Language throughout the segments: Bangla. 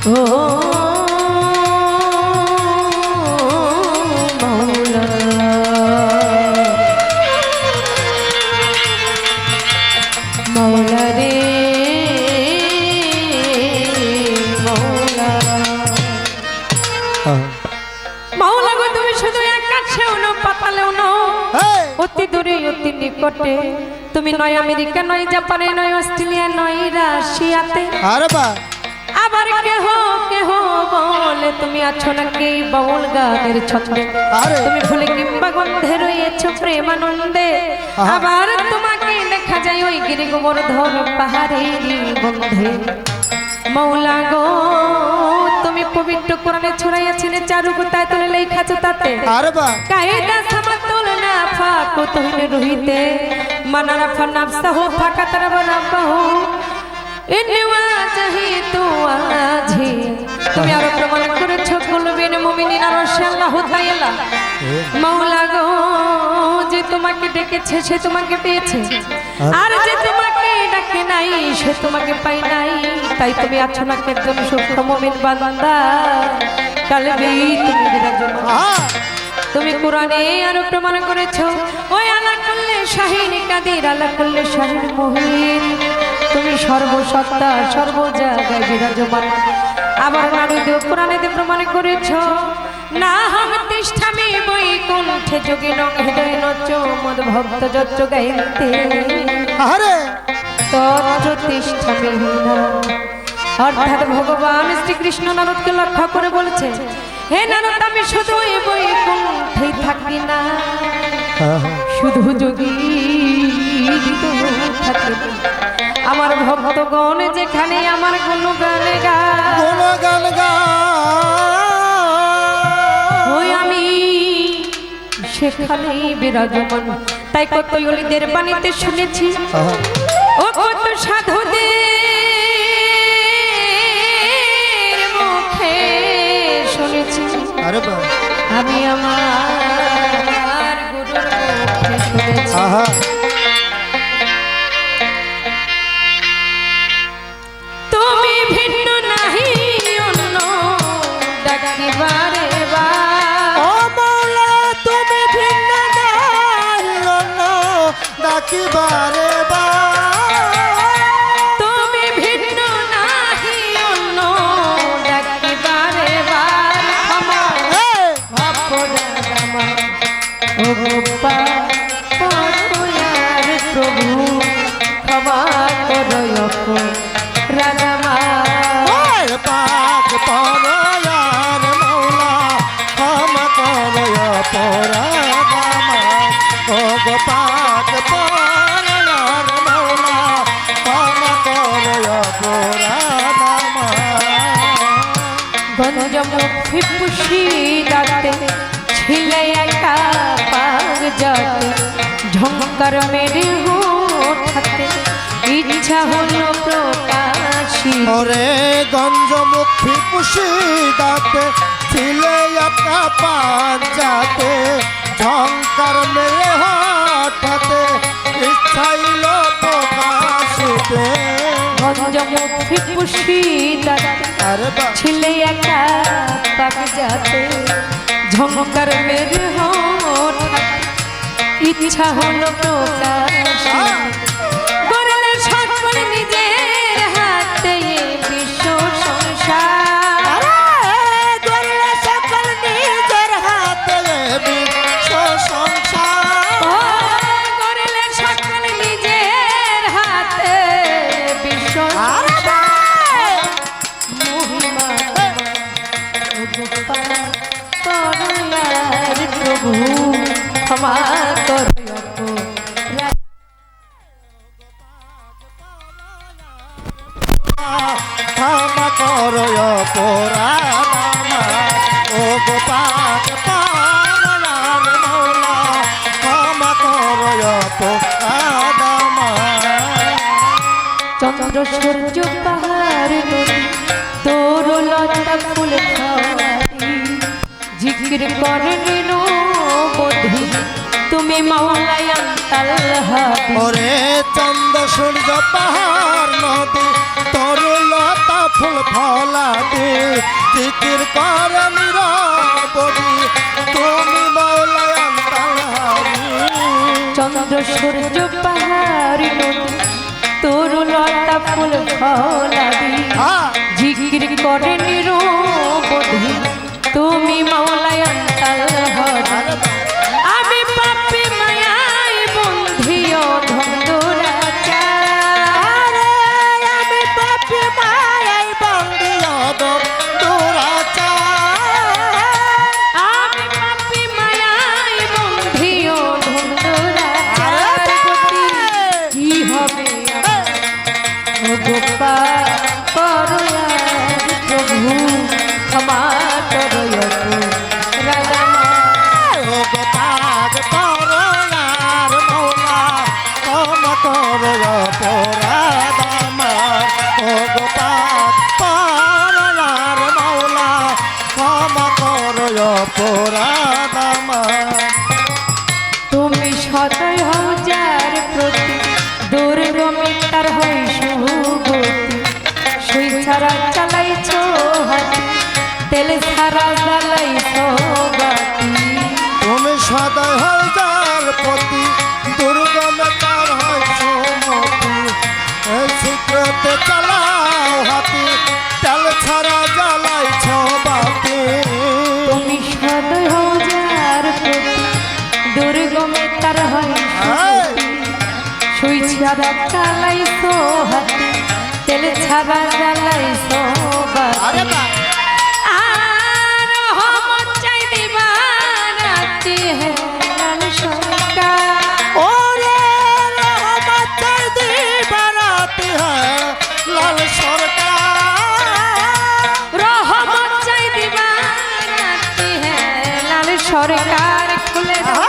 ও মৌলা মৌলা রে মৌলা মৌলা গো তুমি শুধু আকাশেও না পাতালেও না অতি দূরে অতি নিকটে তুমি নয় আমেরিকা নয় জাপানে নয় অস্ট্রেলিয়া নয় রাশিয়াতে আরে বাহ আবার কেহ কেহ বলে তুমি আছো নাকি বাউল গানের ছন্দে তুমি ফুলে কিংবা গন্ধে রয়েছ প্রেমানন্দে আবার তোমাকে দেখা যায় ওই গিরি গোবর্ধন পাহাড়ের গন্ধে মৌলা গো তুমি পবিত্র কোরআনে ছড়াইয়াছিলে চারু গোটায় তোলে লেখাছো তাতে আরে বাহ কায়দা সামাতুল না ফাকু তুমি রহিতে মানারা ফানাফসা হো ফাকা তারা বানাবাহু তুমি আরো প্রমাণ করেছো কুলবিন মুমিনিন রাসূলুল্লাহ তাআলা মাওলা গো যে তোমাকে ডেকেছে সে তোমাকে পেয়েছে আর যে তোমাকে ডাকে নাই সে তোমাকে পাই নাই তাই তুমি আছো না একজন সুস্থ মুমিন বান্দা কলবি তুমি বিরাজমান তুমি কোরআনে আরো প্রমাণ করেছো ওই আলা কুল্লি শাহিন কাদির আলা কুল্লি শাহিন মুহিন তুমি সর্বসত্তা সর্ব জায়গায় বিরাজমান আবার নারীদেও কোরআনেতে প্রমাণ করেছ না হাম তিষ্ঠামি বৈকুণ্ঠে যোগিন হৃদয় নচ মদ ভক্ত যজ্জ গাইতে আরে তত্র তিষ্ঠামি হীনা অর্থাৎ ভগবান শ্রীকৃষ্ণ নারদকে লক্ষ্য করে বলেছে হে নারদ আমি শুধু এই বৈকুণ্ঠেই থাকি না শুধু যোগী থাকি আমার ভক্তগণ যেখানে আমার গুণগান ওই আমি সেখানেই বিরাজমান তাই কত অলিদের বাণীতে শুনেছি ও কত সাধুদের মুখে শুনেছি আমি আমার গুরুর মুখে শুনেছি বারে তুমি ভিন্ন নাহি অন্য ডাকি বারে বার ও গোপাল প্রভু ক্ষমা করো রাজা পাক পরায়ার মৌলা ক্ষমা করো ও গোপাল গঞ্জমুখী পুষি দাঁতে ছিলে একা পাগ যাতে ঝঙ্কার মেরে হঠাতে ইচ্ছা হলো প্রকাশী ওরে গঞ্জমুখী পুষি দাঁতে ছিলে একা পাগ যাতে ঝঙ্কার মেরে হঠাতে ইচ্ছা হলো প্রকাশীতে গঞ্জমুখী পুষি দাঁতে ছিলে একা পাক যাতে ঝঙ্কার মেরে হঠাৎ ইচ্ছা হলো প্রকাশী গড়লে সকল নিজের হাতে বিশ্ব সংসার গড়লে সকল নিজের হাতে বিশ্ব সংসার গড়লে সকল নিজের হাতে বিশ্ব প্রভু ক্ষমা করো ক্ষমা করো ও গোপাল মৌলা ক্ষমা করো চন্দ্র সূর্য পাহাড় নদী তোর লতা ফুল জিকির করেন বোধি তুমি মাওলাই আন্তাল ওরে চন্দ্র সূর্য পাহাড় নদী তোর লতা ফুল ফলাতে জিকির কর নিরবধি তুমি মৌলায় অন্তর্হারি চন্দ্র সূর্য পাহাড়ি নদী তরু লতা ফুল ফলাবি জিকির করে নিরবধি তুমি মাওলায় অন্তর্হারি আমি পাপী মায়ায় বন্ধিও ধন্দুরাচার আমি পাপী মায়ায় বন্দিও দুরাচার আমি পাপী মায়ায় বন্ধিও ধন্দুরাচার গতি কি হবে ও গোপাল করুণার প্রভু ক্ষমা করো রাধা ও গোপাল করুণার মৌলা ক্ষমা করো অপরাধ আমার ও গোপাল করুণার মৌলা ক্ষমা করো অপরাধ আমার তুমি সদয় হও যার প্রতি দুর্গমে তার হয় সুগতি সুই ছাড়া চালাইছ হাতি তেল ছাড়া জ্বালাইছ বাতি তুমি সদয় হয়ে যার প্রতি দুর্গমে তার হয় সুমতি এই শীঘ্রতে চালাও হাতি তেল ছাড়া জ্বালাইছ বাতি তুমি সদয় হও যার প্রতি দুর্গমে তার হয় সুগতি সুই ছাড়া চালাইছ হাতি তেল ছাড়া জ্বালাইছ বাতি আরে বা আর রহমত চাই দিবানাতে হে লাল সরকার ওরে রহমত চাই দিবানাতে হ্যায় লাল সরকার রহমত চাই দিবানাতে হে লাল সরকার খুলে দাও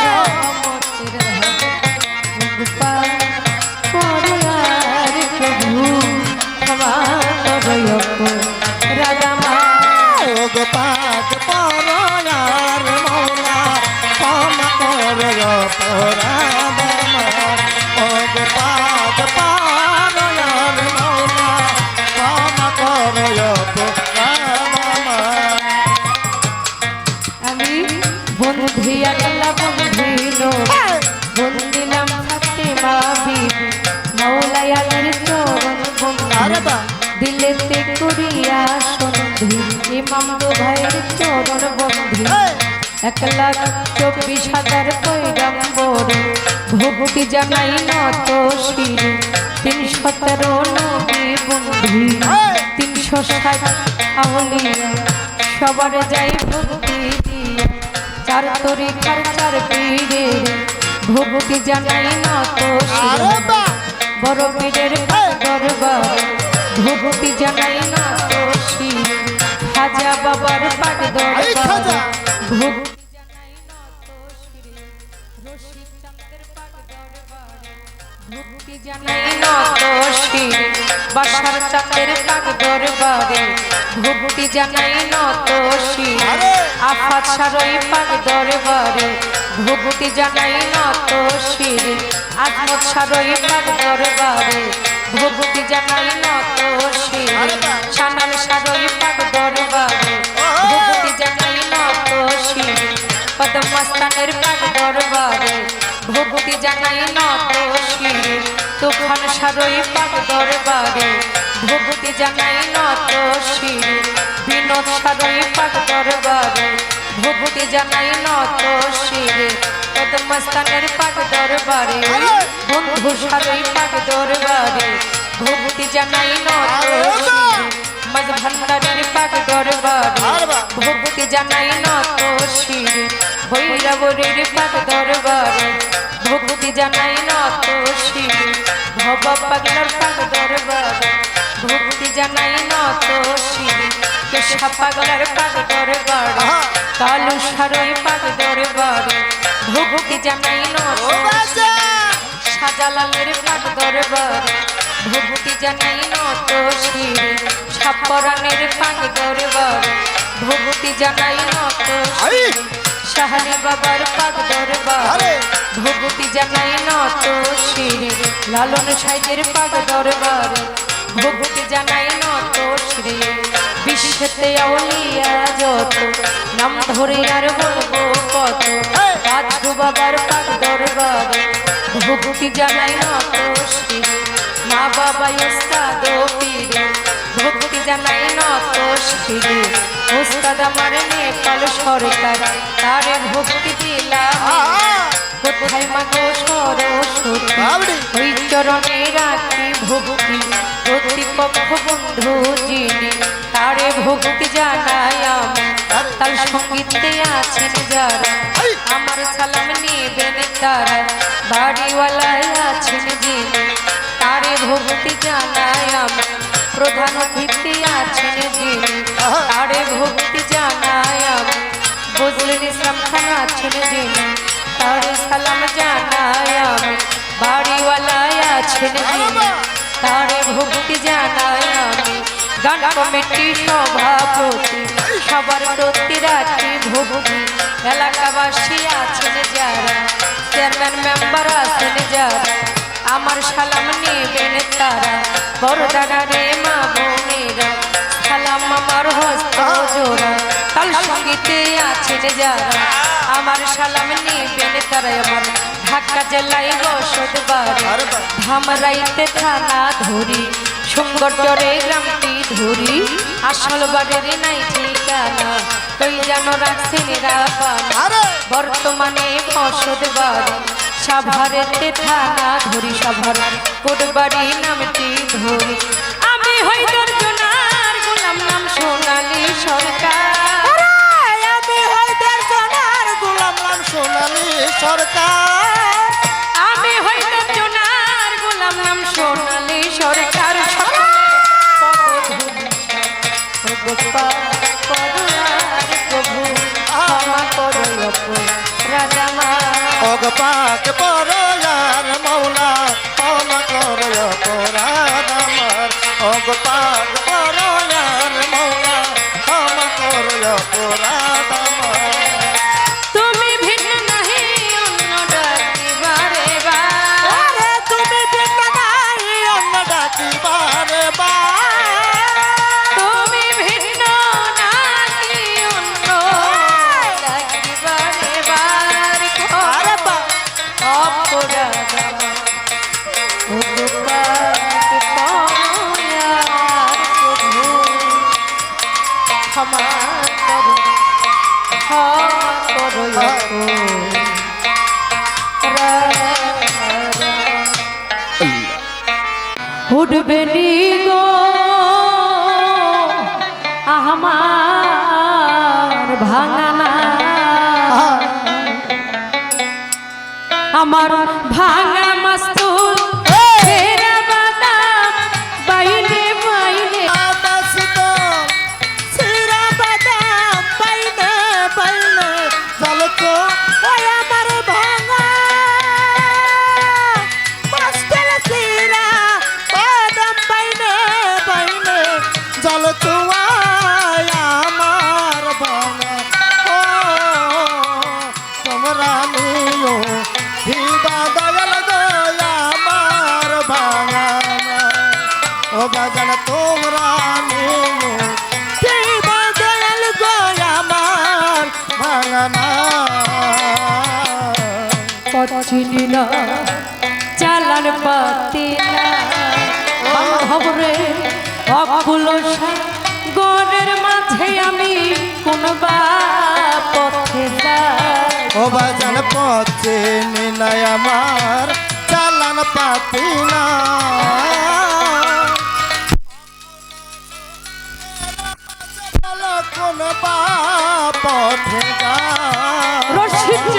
রহমতের গোপাল করুণার প্রভু ক্ষমা করো রাধা মা ও গোপাল করুণার মৌলা ক্ষমা করো অপরাধ আমার ও গোপাল করুণার মৌলা ক্ষমা করো অপরাধ আমার আমি বন্ধি আকলা বন্ধিল বন্দিলাম ফাতেমা বিবি মাওলায় আলীর চরণ আরে বন্ধি বা দিলেতে করিয়া সন্ধি ইমাম দো ভাইয়ের চরণ বন্ধি 1,24,000 পয়গম্বর ভক্তি জানাই নত শিরে 317 নবী বন্ধি 360 আউলিয়া সবার যাই ভক্তি দিয়া চার তরিকার চার পীরে ভক্তি জানাই নত আরে শিরে বা বড় পীরের দরবার ভক্তি জানাই নত শিরে খাজা বাবার পাক এই খাজা। দরবার ভক্তি জানাই নত শিরে রশিদ চাঁদের পাক দরবারে ভক্তি জানাই নত শিরে বাসার চাঁদের পাক দরবারে ভক্তি জানাই নত শিরে আরে আফাত সারই পাক দরবারে ভক্তি জানাই নত শিরে আজমত সারই পাক দরবারে ভক্তি জানাই নত শিরে সানাল সারই পাক দরবারে ভক্তি জানাই নত শিরে পদ্মস্তানের পাক দরবারে ভক্তি জানাই নত শিরে তুফান সারই পাক দরবারে ভক্তি জানাই নত শিরে বিনোদ সারই পাক দরবারে ভক্তি জানাই নত শিরে পদ্মস্তানের পাক দরবারে বন্ধু সারই পাক দরবারে ভক্তি জানাই নত শিরে মজ ভান্ডারের পাক দরবারে ভক্তি জানাই নত শিরে ভৈরবরের পাক দরবারে ভক্তি জানাই নত শিরে ভব পাগলার পাক দরবারে ভক্তি জানাই নত শিরে কেশা পাগলার পাক দরবারে কালু সারই পাক দরবারে ভক্তি জানাই নত সাজালালের পাক দরবারে ভক্তি জানাই নত শিরে ছাপরানের পাক দরবারে ভক্তি জানাই নত শিরে শাহালি বাবার পাক দরবারে ভক্তি জানাই নত শিরে লালন সাইদের পাক দরবারে ভক্তি জানাই নত শিরে বিশ্বেতে আউলিয়া যত নাম ধরে আর বলবো কত রাজু বাবার পাক দরবারে ভক্তি জানাই নত শিরে মা বাবা ওস্তাদ ও পীরে ভক্তি জানাই নত শিরে ওস্তাদ আমার নেপাল সরকার তারে ভক্তি দিলাম কোথায় মাগো সরস্বতী ওই চরণে রাখি ভক্তি প্রতিপক্ষ বন্ধু যিনি তারে ভক্তি জানাই আমি তার সঙ্গীতে আছেন যারা আমার সালাম নেবেন তারা বাড়িওয়ালায় আছেন যিনি তারে ভক্তি জানাই আমি প্রধান অতিথি আছেন যিনি তারে ভক্তি জানাই আমি বজলুল ইসলাম খান আছেন যিনি তারে সালাম জানাই আমি বাড়িওয়ালায় আছেন যিনি তারে ভক্তি জানাই আমি গান কমিটি সভাপতি সবার প্রতি রাখি ভক্তি এলাকাবাসী আছেন যারা চেয়ারম্যান মেম্বার আছেন যারা আমার সালাম নেবেন তারা বড় দাদারে মা বোনেরা সালাম আমার হস্ত জোড়া তাল সঙ্গীতে আছেন যারা আমার সালাম নেবেন তারা আমার ঢাকা জেলায় বসত বাড়ি ধামরাইতে থানা ধরি সুঙ্গরচরে গ্রামটি ধরি আসল বাড়ির নাই ঠিকানা কই যেন রাখছেন রাবানা বর্তমানে বসত বাড়ি সাভারেতে থানা ধরি সাভার কোটবাড়ি নামটি ধরি আমি হই দর্জনার গোলাম নাম সোনালী সরকার আমি হই দর্জনার গোলাম নাম সোনালী সরকার আমি হই দর্জনার গোলাম নাম সোনালী সরকার প্রভু ক্ষমা করো রাজা মা পাক পরার মৌলা ক্ষমা করো অপরাধ আমার পাক পরার মৌলা ক্ষমা করো অপরাধ আমার তুমি ভিন্ন নাহি অন্য ডাকিবারে বারে তুমি ভিন্ন নাই অন্য ডাকিবারে তুমি ভিন্ন নাহি অন্য ডাকিবারে বার অপরাধ ক্ষমা করো উঠবে গো আমার ভাঙানা আমার ভাঙা মাস্তুল ফেরা বাদাম বাইনে বাইনে সিরা বাদাম পাইনে পাইনে চলো তো ওই আমার ভাঙা মাস্টার সিরা বাদাম পাইনে পাইনে চলো তো আমার ভাঙা ও তোমরা নিও হিবা দয়াল দয়া আমার ভাঙা ও বাজান তোমরা নিও হিবা দয়াল দয়া আমার ভাঙা না পচিনি না চালান পাতি না খবরে অকুল গনের মাঝে আমি কোন বা পথে যাই ও বাজান পথে নিলাই আমার চালান পাতি না কোন বা পথে রশিদ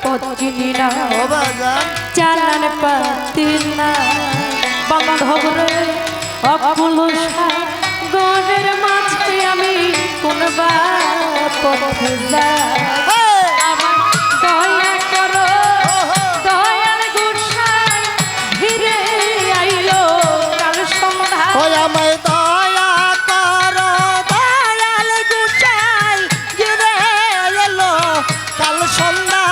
পচিনি না ও বাজান চালান পাতি না বান্ধব রে অকুল গনের মাঝে আমি কোন বা পথে যাই আমার দয়া করো দয়াল গোসাই ধীরে আইলো কাল সন্ধ্যা ওই আমায় দয়া করো দয়াল গুচাই গিরে এলো কাল সন্ধ্যা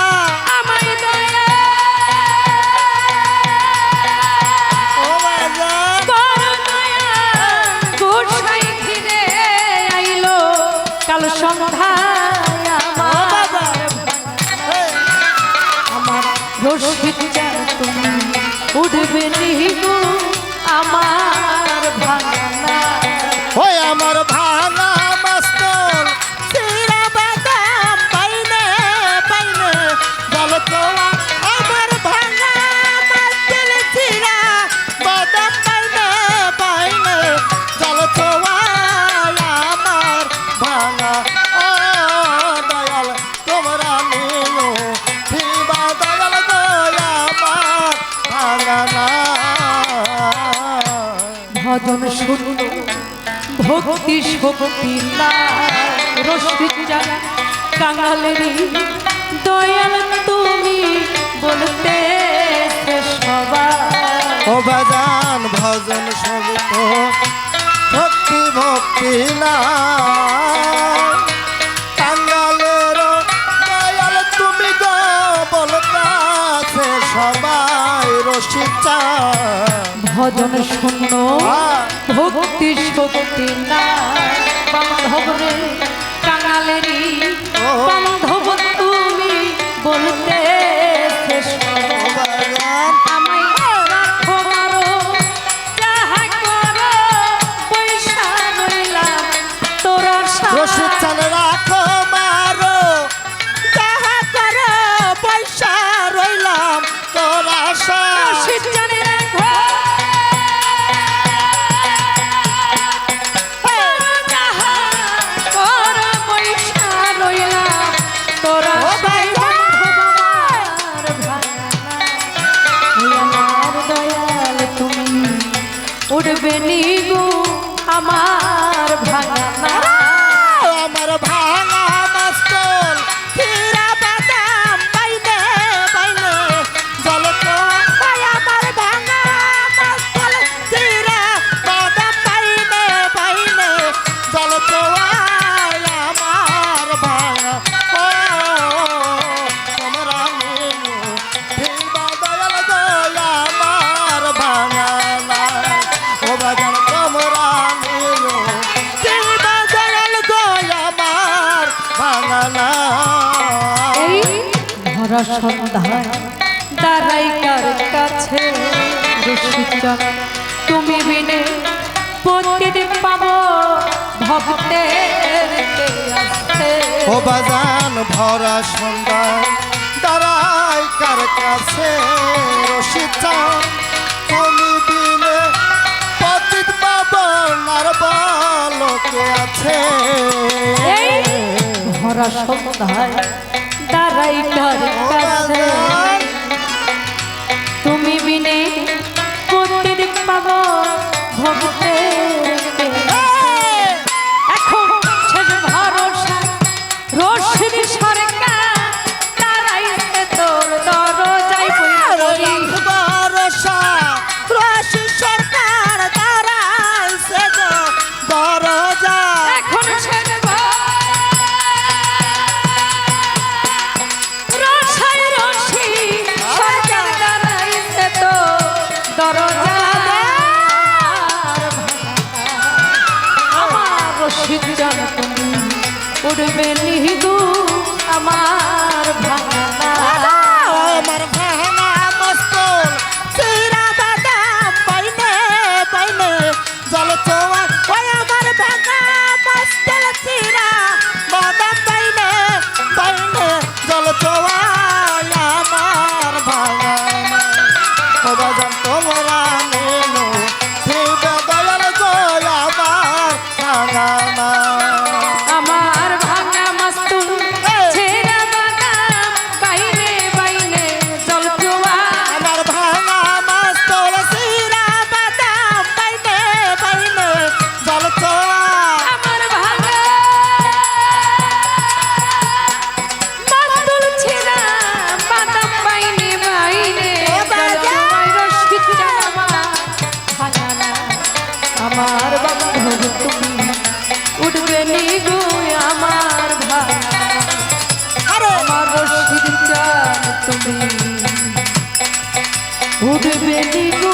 আমায় দয়া ও বাজান করো দয়া গোসাই ধীরে কাল সন্ধ্যায় আমার রশিদ চান তুমি উঠবে নিগো আমার ভাঙা ওই আমার ভাঙা মাস্তর চিরা বাদাম পাইনে পাইনে জল চোয়া আমার ভাঙা মাস্তর চিরা বাদাম পাইনে পাইনে জল চোয়া আমার ভাঙা ও দয়াল তোমরা নিও ফিবা দয়াল দয়া আমার ভাঙা না ভজন শুনল ভক্তি শক্তি না রশিদ চান কাঙালেরই দয়াল তুমি বলতে সবাই ও বাজান ভজন শব্দ ভক্তি ভক্তি না কাঙ্গালের দয়াল তুমি গো বলতাছে সবাই রশিদ চান ভজন শূন্য ভক্তি শক্তি না বান্ধব রে কাঙালেরই বান্ধব তুমি বলতে বাজান আমায় রাখো মারো যাহা করো পয়সা রইলাম তোরা রশিদ চান রাখো মারো যাহা করো পয়সা রইলাম তোর আশা রশিদ জানে রাখো যাহা করো পয়সা রইলাম তোরা আমার দয়াল তুমি উঠবে নিগো আমার ভাঙা আমার ভাঙা মাস্তর চিরা বাদাম পাইনে পাইনে জল চোয়াই আমার ভাঙা মাস্তর চিরা বাদাম পাইনে পাইনে জল চোয়াই আমার ভাঙা ও তোমরা নিও ফিরবা দয়াল দয়া আমার ভাঙা না ও বাজান তোমরা নিও ফিরবা দয়াল দয়া আমার ভাঙা না এই ভরা সন্ধ্যায় দাঁড়াই কার কাছে রশিদ চান তুমি বিনে প্রতিদিন পাবো ভক্তের কে আসে ও বাজান ভরা সন্ধ্যা দাঁড়াই কার কাছে রশিদ চান তুমি দিলে পতিত পাবনার বালকে আছে এই ভরা সন্ধ্যায় দাঁড়াই কার ও কাছে বাজান তুমি বিনে প্রতিদিন পাবো ভক্তের কে এখন শেষ ভরসা রশিদ সরকার দাঁড়াইছে তোর দরজায় বই ভরসা রশিদ সরকার দাঁড়াইছে গো দরজা এখন শেষ রসায় রশি সরকার দাঁড়াইছে তো দরজা আমার রশিদ জান তুমি উঠবে নিগু আমার ভাঙা আমার ভাঙা মস্তর চিরা বাদাম পাইনে পাইনে জল চোয়া ওই আমার ভাঙা মস্তর চিরা বাদাম পাইনে পাইনে জল চোয়া আমার ভাঙা ও বাজান তোমরা নেনো ফিরবে দয়াল দয়া আমার ভাঙা না আমার ভাঙা মস্তু ছেড়া বাদাম বাইনে বাইনে জল জোয়া আমার ভাঙা মাস্তর চিরা বাদাম পাইনে পাইনে জল চোয়া আমার ভাঙা মস্তুল ছেড়া বাদাম বাইনে বাইনে জল জোয়ায় রশিদ জান আমার ভাঙা না আমার বান্ধব তুমি উঠবে নিগো আমার ভাঙা আরে আমার রশিদ চান তুমি উঠবে নিগো